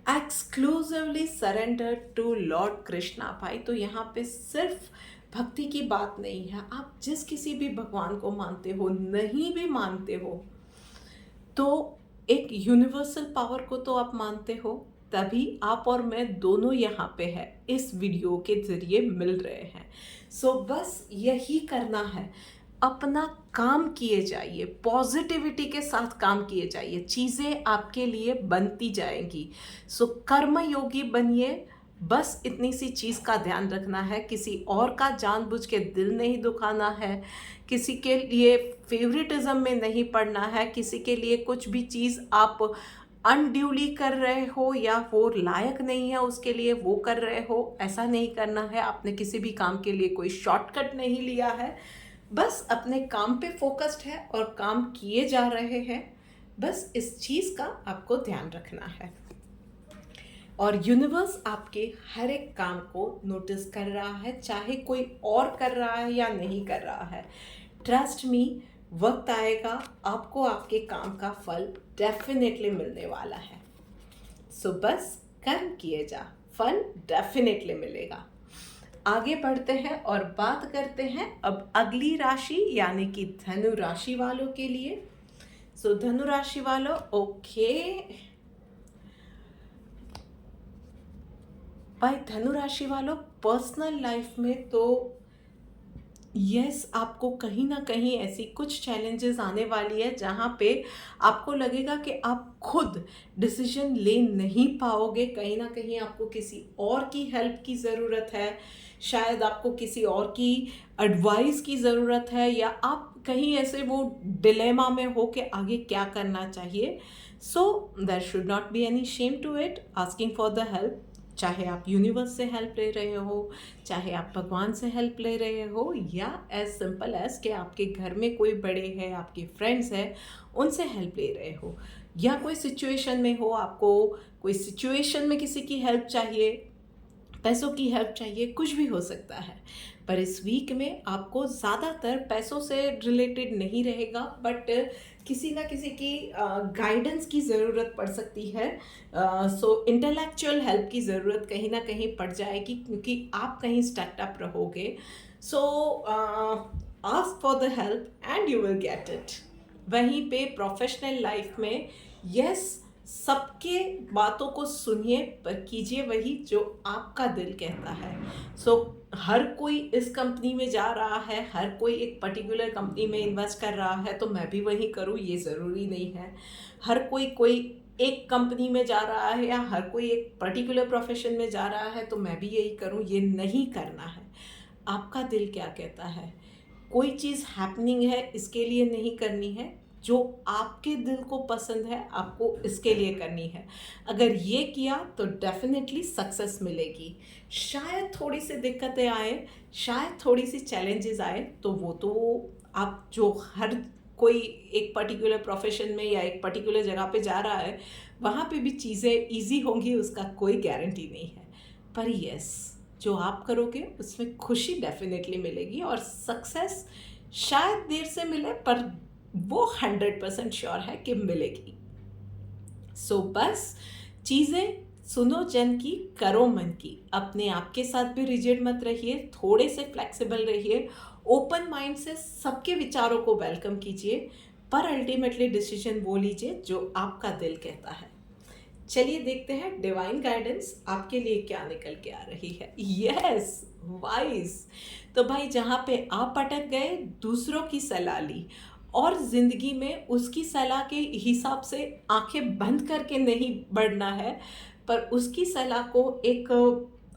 Exclusively surrender to lord Krishna. भाई तो यहाँ पे सिर्फ भक्ति की बात नहीं है, आप जिस किसी भी भगवान को मानते हो, नहीं भी मानते हो, तो एक यूनिवर्सल पावर को तो आप मानते हो, तभी आप और मैं दोनों यहाँ पे हैं, इस वीडियो के ज़रिए मिल रहे हैं। सो बस यही करना है, अपना काम किए जाइए, पॉजिटिविटी के साथ काम किए जाइए, चीज़ें आपके लिए बनती जाएंगी। सो कर्म योगी बनिए। बस इतनी सी चीज़ का ध्यान रखना है, किसी और का जानबूझ के दिल नहीं दुखाना है, किसी के लिए फेवरेटिज्म में नहीं पड़ना है, किसी के लिए कुछ भी चीज़ आप अनड्यूली कर रहे हो या वो लायक नहीं है उसके लिए वो कर रहे हो, ऐसा नहीं करना है। आपने किसी भी काम के लिए कोई शॉर्टकट नहीं लिया है, बस अपने काम पे फोकस्ड है और काम किए जा रहे हैं। बस इस चीज़ का आपको ध्यान रखना है, और यूनिवर्स आपके हर एक काम को नोटिस कर रहा है, चाहे कोई और कर रहा है या नहीं कर रहा है। ट्रस्ट मी, वक्त आएगा आपको आपके काम का फल डेफिनेटली मिलने वाला है। सो बस कर्म किए जा, फल डेफिनेटली मिलेगा। आगे बढ़ते हैं और बात करते हैं अब अगली राशि यानी कि धनु राशि वालों के लिए। सो धनु राशि वालों, ओके भाई धनु राशि वालों, पर्सनल लाइफ में तो यस आपको कहीं ना कहीं ऐसी कुछ चैलेंजेस आने वाली है जहाँ पे आपको लगेगा कि आप खुद डिसीजन ले नहीं पाओगे, कहीं ना कहीं आपको किसी और की हेल्प की ज़रूरत है, शायद आपको किसी और की एडवाइस की ज़रूरत है, या आप कहीं ऐसे वो डिलेमा में हो कि आगे क्या करना चाहिए। So there should not be any shame to it asking for the help. चाहे आप यूनिवर्स से हेल्प ले रहे हो, चाहे आप भगवान से हेल्प ले रहे हो, या एज सिंपल एज कि आपके घर में कोई बड़े हैं, आपके फ्रेंड्स हैं, उनसे हेल्प ले रहे हो, या कोई सिचुएशन में हो, आपको कोई सिचुएशन में किसी की हेल्प चाहिए, पैसों की हेल्प चाहिए, कुछ भी हो सकता है। पर इस वीक में आपको ज़्यादातर पैसों से रिलेटेड नहीं रहेगा, बट किसी ना किसी की गाइडेंस की ज़रूरत पड़ सकती है। सो इंटेलेक्चुअल हेल्प की ज़रूरत कहीं ना कहीं पड़ जाएगी, क्योंकि आप कहीं स्टकअप रहोगे। सो ask for the help and you will get it. वहीं पे प्रोफेशनल लाइफ में यस सबके बातों को सुनिए, पर कीजिए वही जो आपका दिल कहता है। सो हर कोई इस कंपनी में जा रहा है, हर कोई एक पर्टिकुलर कंपनी में इन्वेस्ट कर रहा है तो मैं भी वही करूँ, ये ज़रूरी नहीं है। हर कोई एक कंपनी में जा रहा है या हर कोई एक पर्टिकुलर प्रोफेशन में जा रहा है तो मैं भी यही करूँ, ये नहीं करना है। आपका दिल क्या कहता है, कोई चीज़ हैपनिंग है इसके लिए नहीं करनी है, जो आपके दिल को पसंद है आपको इसके लिए करनी है। अगर ये किया तो डेफिनेटली सक्सेस मिलेगी। शायद थोड़ी सी दिक्कतें आए, शायद थोड़ी सी चैलेंजेस आए, तो वो तो आप जो हर कोई एक पर्टिकुलर प्रोफेशन में या एक पर्टिकुलर जगह पे जा रहा है वहाँ पे भी चीज़ें इजी होंगी, उसका कोई गारंटी नहीं है। पर यस जो आप करोगे उसमें खुशी डेफिनेटली मिलेगी, और सक्सेस शायद देर से मिले पर वो 100% श्योर है कि मिलेगी। सो बस चीज़ें सुनो जन की, करो मन की, अपने आप के साथ भी रिजिड मत रहिए, थोड़े से फ्लेक्सिबल रहिए, ओपन माइंड से सबके विचारों को वेलकम कीजिए, पर अल्टीमेटली डिसीजन वो लीजिए जो आपका दिल कहता है। चलिए देखते हैं डिवाइन गाइडेंस आपके लिए क्या निकल के आ रही है। Yes wise. तो भाई जहाँ पे आप अटक गए, दूसरों की सलाह ली और ज़िंदगी में उसकी सलाह के हिसाब से आंखें बंद करके नहीं बढ़ना है, पर उसकी सलाह को एक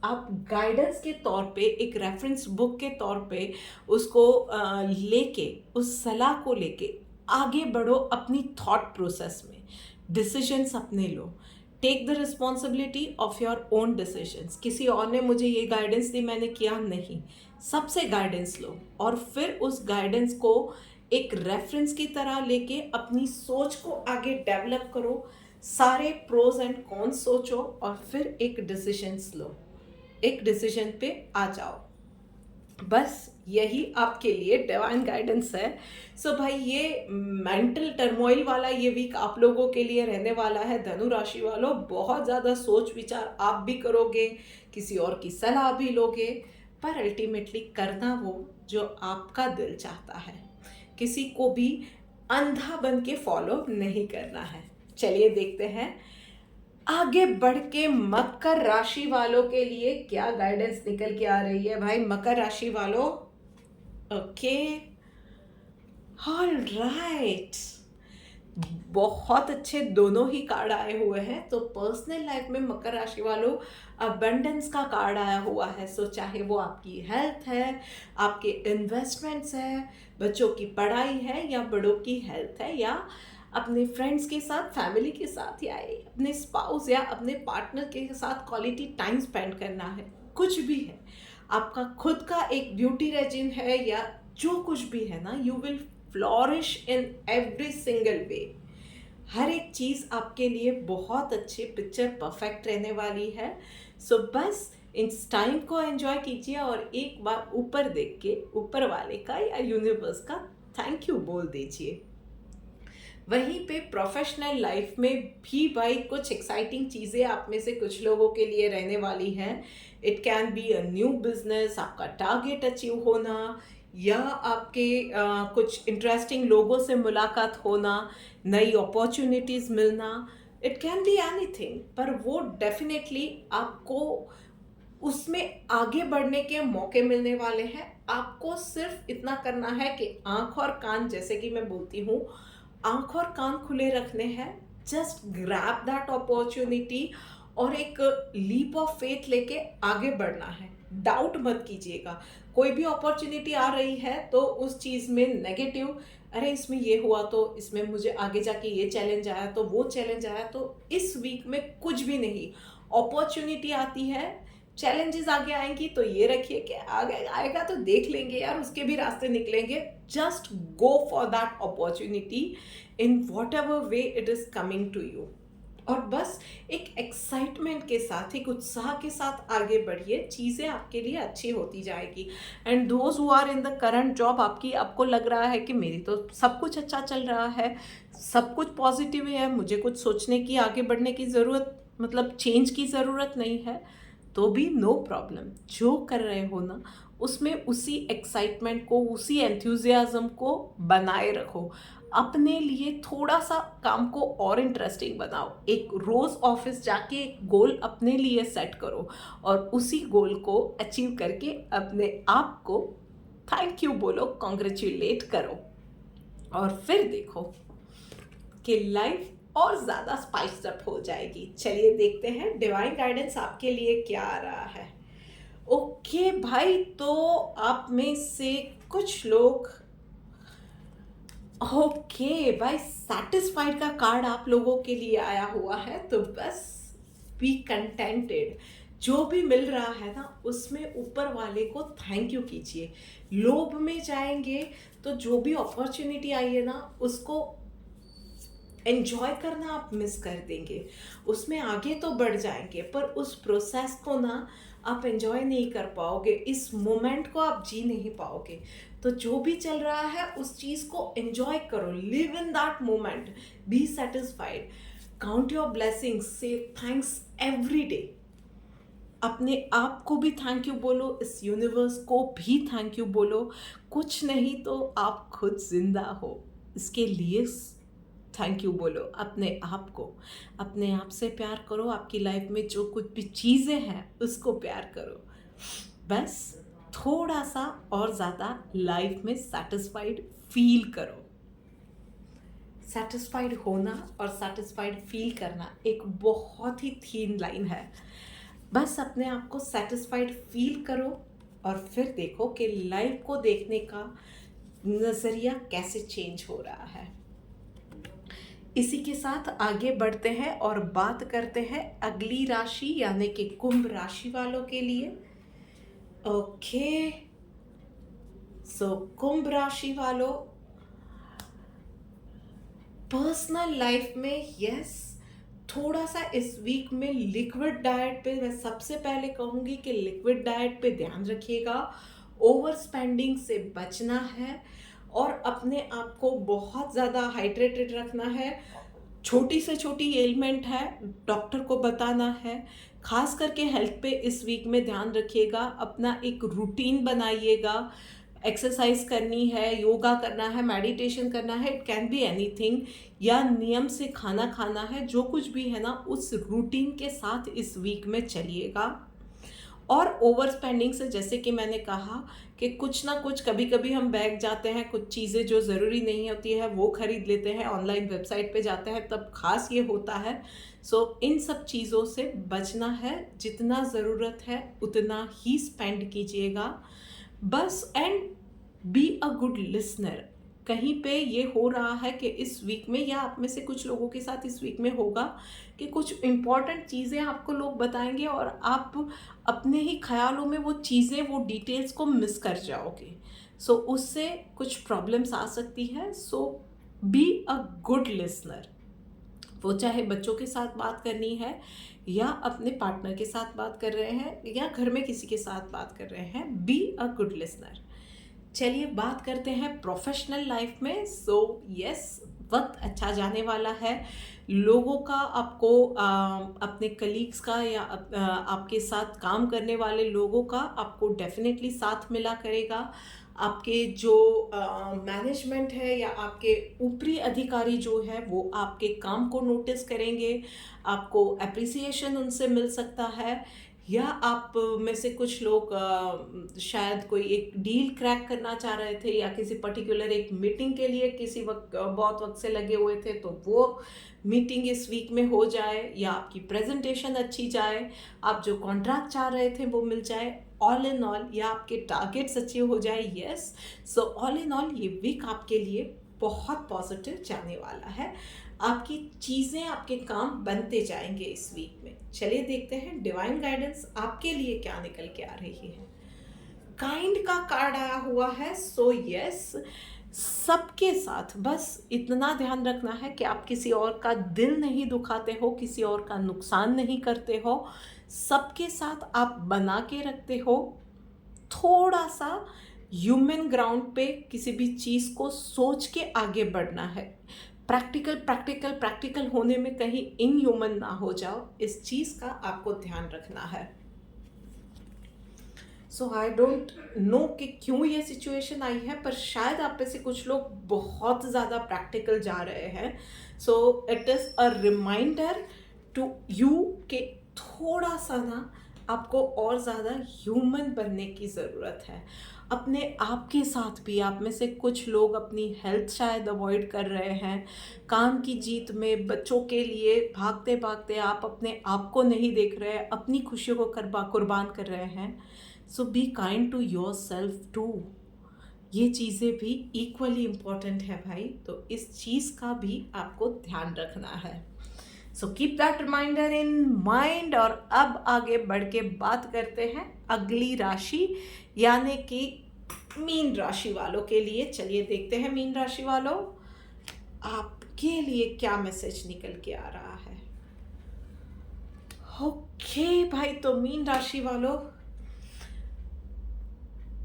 आप गाइडेंस के तौर पे, एक रेफरेंस बुक के तौर पे उसको लेके, उस सलाह को लेके आगे बढ़ो अपनी थॉट प्रोसेस में। डिसीजंस अपने लो, take the responsibility of your own decisions. किसी और ने मुझे ये गाइडेंस दी मैंने किया नहीं, सबसे गाइडेंस लो और फिर उस गाइडेंस को एक रेफरेंस की तरह लेके अपनी सोच को आगे डेवलप करो, सारे प्रोज एंड कॉन्स सोचो और फिर एक डिसीजंस लो, एक डिसीजन पे आ जाओ। बस यही आपके लिए डिवाइन गाइडेंस है। सो भाई ये मेंटल टर्मोइल वाला ये वीक आप लोगों के लिए रहने वाला है। धनु राशि वालों, बहुत ज़्यादा सोच विचार आप भी करोगे, किसी और की सलाह भी लोगे, पर अल्टीमेटली करना वो जो आपका दिल चाहता है। किसी को भी अंधा बन के फॉलो नहीं करना है। चलिए देखते हैं आगे बढ़ के मकर राशि वालों के लिए क्या गाइडेंस निकल के आ रही है। भाई मकर राशि वालों, ओके, ऑल राइट, बहुत अच्छे दोनों ही कार्ड आए हुए हैं। तो पर्सनल लाइफ में मकर राशि वालों अबंडेंस का कार्ड आया हुआ है। सो चाहे वो आपकी हेल्थ है, आपके इन्वेस्टमेंट्स है, बच्चों की पढ़ाई है, या बड़ों की हेल्थ है, या अपने फ्रेंड्स के साथ, फैमिली के साथ, या अपने स्पाउस या अपने पार्टनर के साथ क्वालिटी टाइम स्पेंड करना है, कुछ भी है, आपका खुद का एक ब्यूटी रेजिम है, या जो कुछ भी है ना, you will flourish in every single way. हर एक चीज़ आपके लिए बहुत अच्छी पिक्चर परफेक्ट रहने वाली है। सो बस इस टाइम को एंजॉय कीजिए और एक बार ऊपर देख के ऊपर वाले का या यूनिवर्स का थैंक यू बोल दीजिए। वहीं पे प्रोफेशनल लाइफ में भी भाई कुछ एक्साइटिंग चीज़ें आप में से कुछ लोगों के लिए रहने वाली हैं। It can be a new business, आपका टारगेट अचीव होना, या आपके कुछ इंटरेस्टिंग लोगों से मुलाकात होना, नई अपॉर्चुनिटीज़ मिलना। इट कैन बी एनीथिंग, पर वो डेफिनेटली आपको उसमें आगे बढ़ने के मौके मिलने वाले हैं। आपको सिर्फ इतना करना है कि आंख और कान, जैसे कि मैं बोलती हूँ, आंख और कान खुले रखने हैं। जस्ट ग्रैब दैट अपॉर्चुनिटी और एक लीप ऑफ फेथ लेके आगे बढ़ना है। डाउट मत कीजिएगा। कोई भी अपॉर्चुनिटी आ रही है तो उस चीज़ में नेगेटिव, अरे इसमें ये हुआ तो, इसमें मुझे आगे जाके ये चैलेंज आया तो, वो चैलेंज आया तो, इस वीक में कुछ भी नहीं। अपॉर्चुनिटी आती है, चैलेंजेस आगे आएंगी तो ये रखिए कि आगे आएगा तो देख लेंगे यार, उसके भी रास्ते निकलेंगे। Just go for that opportunity in whatever way it is coming to you. और बस एक एक्साइटमेंट के साथ, एक उत्साह के साथ आगे बढ़िए, चीज़ें आपके लिए अच्छी होती जाएगी। And those who are in the current job, आपको लग रहा है कि मेरी तो सब कुछ अच्छा चल रहा है, सब कुछ पॉजिटिव है, मुझे कुछ सोचने की, आगे बढ़ने की ज़रूरत, मतलब चेंज की ज़रूरत नहीं है, तो भी नो प्रॉब्लम। जो कर रहे हो ना, उसमें उसी एक्साइटमेंट को, उसी एंथुजियाज्म को बनाए रखो। अपने लिए थोड़ा सा काम को और इंटरेस्टिंग बनाओ। एक रोज़ ऑफिस जाके एक गोल अपने लिए सेट करो और उसी गोल को अचीव करके अपने आप को थैंक यू बोलो, कॉन्ग्रेचुलेट करो, और फिर देखो कि लाइफ और ज़्यादा स्पाइस्ड अप हो जाएगी। चलिए देखते हैं डिवाइन गाइडेंस आपके लिए क्या आ रहा है। ओके भाई, तो आप में से कुछ लोग, ओके भाई, सेटिस्फाइड का कार्ड आप लोगों के लिए आया हुआ है। तो बस बी कंटेंटेड, जो भी मिल रहा है ना उसमें ऊपर वाले को थैंक यू कीजिए। लोभ में जाएंगे तो जो भी अपॉर्चुनिटी आई है ना उसको एंजॉय करना आप मिस कर देंगे। उसमें आगे तो बढ़ जाएंगे पर उस प्रोसेस को ना आप एंजॉय नहीं कर पाओगे, इस मोमेंट को आप जी नहीं पाओगे। तो जो भी चल रहा है उस चीज़ को एंजॉय करो, live in that moment, be satisfied, count your blessings, से थैंक्स एवरी डे। अपने आप को भी थैंक यू बोलो, इस यूनिवर्स को भी थैंक यू बोलो। कुछ नहीं तो आप खुद जिंदा हो, इसके लिए थैंक यू बोलो। अपने आप को, अपने आप से प्यार करो। आपकी लाइफ में जो कुछ भी चीज़ें हैं उसको प्यार करो। बस थोड़ा सा और ज़्यादा लाइफ में सेटिस्फाइड फील करो। सेटिस्फाइड होना और सेटिस्फाइड फील करना एक बहुत ही थीन लाइन है। बस अपने आप को सेटिस्फाइड फील करो और फिर देखो कि लाइफ को देखने का नज़रिया कैसे चेंज हो रहा है। इसी के साथ आगे बढ़ते हैं और बात करते हैं अगली राशि यानी कि कुंभ राशि वालों के लिए। ओके, सो कुंभ राशि वालों, पर्सनल लाइफ में यस, थोड़ा सा इस वीक में लिक्विड डाइट पे मैं सबसे पहले कहूँगी कि लिक्विड डाइट पे ध्यान रखिएगा। ओवर स्पेंडिंग से बचना है और अपने आप को बहुत ज़्यादा हाइड्रेटेड रखना है। छोटी से छोटी एलिमेंट है, डॉक्टर को बताना है। खास करके हेल्थ पे इस वीक में ध्यान रखिएगा। अपना एक रूटीन बनाइएगा। एक्सरसाइज करनी है, योगा करना है, मेडिटेशन करना है, इट कैन बी एनीथिंग, या नियम से खाना खाना है, जो कुछ भी है ना उस रूटीन के साथ इस वीक में चलिएगा। और ओवर स्पेंडिंग से, जैसे कि मैंने कहा कि कुछ ना कुछ कभी कभी हम बैग जाते हैं, कुछ चीज़ें जो ज़रूरी नहीं होती है वो खरीद लेते हैं, ऑनलाइन वेबसाइट पे जाते हैं, तब खास ये होता है। सो इन सब चीज़ों से बचना है। जितना ज़रूरत है उतना ही स्पेंड कीजिएगा बस। And be a good listener. कहीं पे ये हो रहा है कि इस वीक में, या आप में से कुछ लोगों के साथ इस वीक में होगा कि कुछ इम्पॉर्टेंट चीज़ें आपको लोग बताएंगे और आप अपने ही ख्यालों में वो चीज़ें, वो डिटेल्स को मिस कर जाओगे। सो उससे कुछ प्रॉब्लम्स आ सकती है। सो बी अ गुड लिसनर। वो चाहे बच्चों के साथ बात करनी है, या अपने पार्टनर के साथ बात कर रहे हैं, या घर में किसी के साथ बात कर रहे हैं, बी अ गुड लिसनर। चलिए बात करते हैं प्रोफेशनल लाइफ में। सो यस, वक्त अच्छा जाने वाला है। लोगों का आपको अपने कलीग्स का या आपके साथ काम करने वाले लोगों का आपको डेफिनेटली साथ मिला करेगा। आपके जो मैनेजमेंट है या आपके ऊपरी अधिकारी जो है वो आपके काम को नोटिस करेंगे, आपको अप्रिसिएशन उनसे मिल सकता है। या आप में से कुछ लोग शायद कोई एक डील क्रैक करना चाह रहे थे, या किसी पर्टिकुलर एक मीटिंग के लिए किसी वक्त बहुत वक्त से लगे हुए थे, तो वो मीटिंग इस वीक में हो जाए, या आपकी प्रेजेंटेशन अच्छी जाए, आप जो कॉन्ट्रैक्ट चाह रहे थे वो मिल जाए। ऑल इन ऑल, या आपके टारगेट्स अच्छे हो जाए। Yes, so all in all ये वीक आपके लिए बहुत पॉजिटिव जाने वाला है। आपकी चीज़ें, आपके काम बनते जाएंगे इस वीक में। चलिए देखते हैं डिवाइन गाइडेंस आपके लिए क्या निकल के आ रही है। काइंड का कार्ड आया हुआ है। सो यस, सबके साथ बस इतना ध्यान रखना है कि आप किसी और का दिल नहीं दुखाते हो, किसी और का नुकसान नहीं करते हो, सबके साथ आप बना के रखते हो। थोड़ा सा ह्यूमन ग्राउंड पे किसी भी चीज़ को सोच के आगे बढ़ना है। प्रैक्टिकल प्रैक्टिकल प्रैक्टिकल होने में कहीं इनह्यूमन ना हो जाओ, इस चीज़ का आपको ध्यान रखना है। सो आई डोंट नो कि क्यों ये सिचुएशन आई है, पर शायद आप में से कुछ लोग बहुत ज़्यादा प्रैक्टिकल जा रहे हैं। So it is a reminder to you कि थोड़ा सा ना आपको और ज़्यादा ह्यूमन बनने की ज़रूरत है। अपने आप के साथ भी आप में से कुछ लोग अपनी हेल्थ शायद अवॉइड कर रहे हैं। काम की जीत में बच्चों के लिए भागते भागते आप अपने आप को नहीं देख रहे हैं, अपनी खुशियों को कुर्बान कर रहे हैं। So be kind to yourself too. ये चीज़ें भी इक्वली इम्पॉर्टेंट है भाई, तो इस चीज़ का भी आपको ध्यान रखना है। So keep that reminder in mind. और अब आगे बढ़ के बात करते हैं अगली राशि, यानी कि मीन राशि वालों के लिए। चलिए देखते हैं मीन राशि वालों आपके लिए क्या मैसेज निकल के आ रहा है। ओके भाई, तो मीन राशि वालों,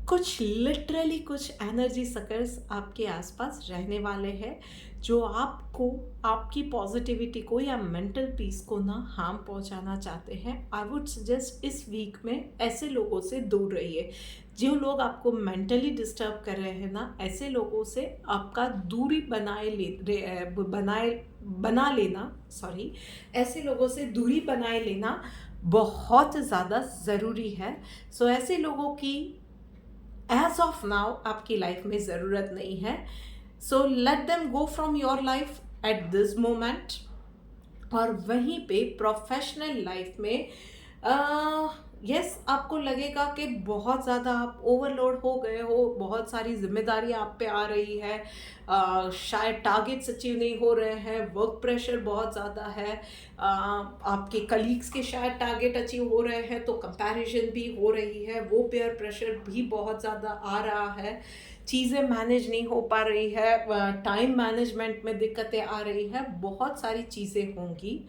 कुछ लिटरली कुछ एनर्जी सकर्स आपके आसपास रहने वाले हैं, जो आपको, आपकी पॉजिटिविटी को या मेंटल पीस को ना हार्म पहुंचाना चाहते हैं। आई वुड सजेस्ट इस वीक में ऐसे लोगों से दूर रहिए। जो लोग आपको मेंटली डिस्टर्ब कर रहे हैं ना, ऐसे लोगों से आपका दूरी बना लेना, सॉरी, ऐसे लोगों से दूरी बनाए लेना बहुत ज़्यादा ज़रूरी है। सो ऐसे लोगों की एज ऑफ नाउ आपकी लाइफ में ज़रूरत नहीं है। So let them go from your life at this moment. और वहीं पे प्रोफेशनल लाइफ में यस, आपको लगेगा कि बहुत ज़्यादा आप ओवरलोड हो गए हो, बहुत सारी जिम्मेदारी आप पे आ रही है, शायद टारगेट्स अचीव नहीं हो रहे हैं, वर्क प्रेशर बहुत ज़्यादा है, आपके कलीग्स के शायद टारगेट अचीव हो रहे हैं तो कंपैरिजन भी हो रही है, वो पेयर प्रेशर भी बहुत ज़्यादा आ रहा है। चीज़ें मैनेज नहीं हो पा रही है, टाइम मैनेजमेंट में दिक्कतें आ रही है, बहुत सारी चीज़ें होंगी।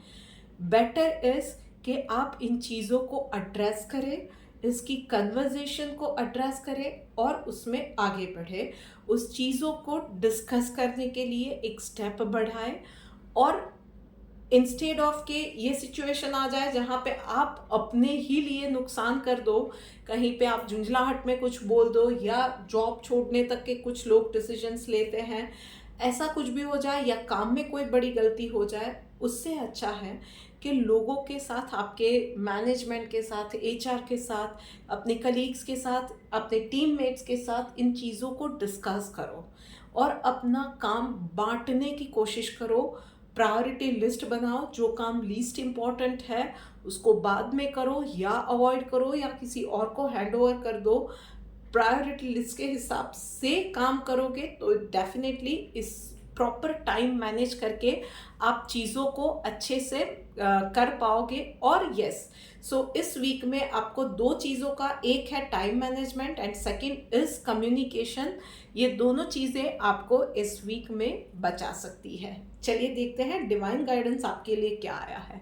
बेटर इज़ कि आप इन चीज़ों को एड्रेस करें, इसकी कन्वर्जेशन को एड्रेस करें और उसमें आगे बढ़े। उस चीज़ों को डिस्कस करने के लिए एक स्टेप बढ़ाएं और इंस्टेड ऑफ के ये सिचुएशन आ जाए जहाँ पे आप अपने ही लिए नुकसान कर दो, कहीं पे आप झुंझलाहट में कुछ बोल दो या जॉब छोड़ने तक के कुछ लोग डिसीजंस लेते हैं, ऐसा कुछ भी हो जाए या काम में कोई बड़ी गलती हो जाए, उससे अच्छा है कि लोगों के साथ, आपके मैनेजमेंट के साथ, एचआर के साथ, अपने कलीग्स के साथ, अपने टीममेट्स के साथ इन चीज़ों को डिस्कस करो और अपना काम बांटने की कोशिश करो। प्रायोरिटी लिस्ट बनाओ, जो काम लीस्ट इम्पॉर्टेंट है उसको बाद में करो या अवॉइड करो या किसी और को हैंड ओवर कर दो। प्रायोरिटी लिस्ट के हिसाब से काम करोगे तो डेफिनेटली इस प्रॉपर टाइम मैनेज करके आप चीज़ों को अच्छे से कर पाओगे। और यस, सो इस वीक में आपको दो चीज़ों का, एक है time management and second is communication, ये दोनों चीज़ें आपको इस वीक में बचा सकती है। चलिए देखते हैं डिवाइन गाइडेंस आपके लिए क्या आया है।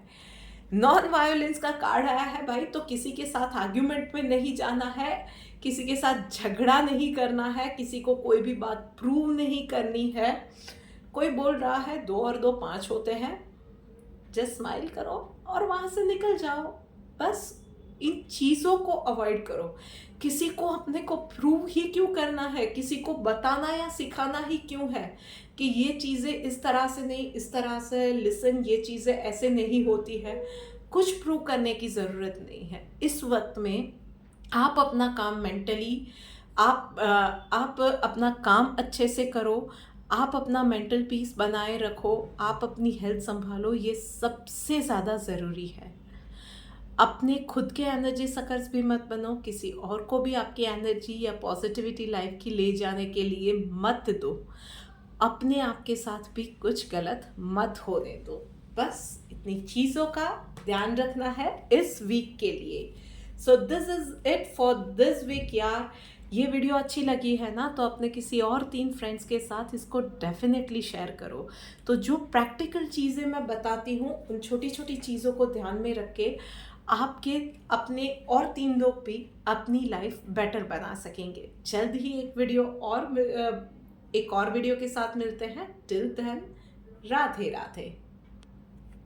नॉन वायोलेंस का कार्ड आया है भाई, तो किसी के साथ आर्ग्यूमेंट में नहीं जाना है, किसी के साथ झगड़ा नहीं करना है, किसी को कोई भी बात प्रूव नहीं करनी है। कोई बोल रहा है 2 और 2 5 होते हैं, जस्ट स्माइल करो और वहाँ से निकल जाओ। बस इन चीज़ों को अवॉइड करो। किसी को अपने को प्रूव ही क्यों करना है, किसी को बताना या सिखाना ही क्यों है कि ये चीज़ें इस तरह से नहीं, इस तरह से लिसन, ये चीज़ें ऐसे नहीं होती है। कुछ प्रूव करने की ज़रूरत नहीं है। इस वक्त में आप अपना काम मेंटली, आप अपना काम अच्छे से करो, आप अपना मेंटल पीस बनाए रखो, आप अपनी हेल्थ संभालो, ये सबसे ज़्यादा ज़रूरी है। अपने खुद के एनर्जी सकर्स भी मत बनो, किसी और को भी आपकी एनर्जी या पॉजिटिविटी लाइफ की ले जाने के लिए मत दो। अपने आप के साथ भी कुछ गलत मत होने दो। बस इतनी चीज़ों का ध्यान रखना है इस वीक के लिए। So this is it for this week यार। ये वीडियो अच्छी लगी है ना, तो अपने किसी और 3 फ्रेंड्स के साथ इसको डेफिनेटली शेयर करो। तो जो प्रैक्टिकल चीज़ें मैं बताती हूँ, उन छोटी छोटी चीज़ों को ध्यान में रख के आपके अपने और 3 लोग भी अपनी लाइफ बेटर बना सकेंगे। जल्द ही एक और वीडियो के साथ मिलते हैं। Till then, Radhe Radhe.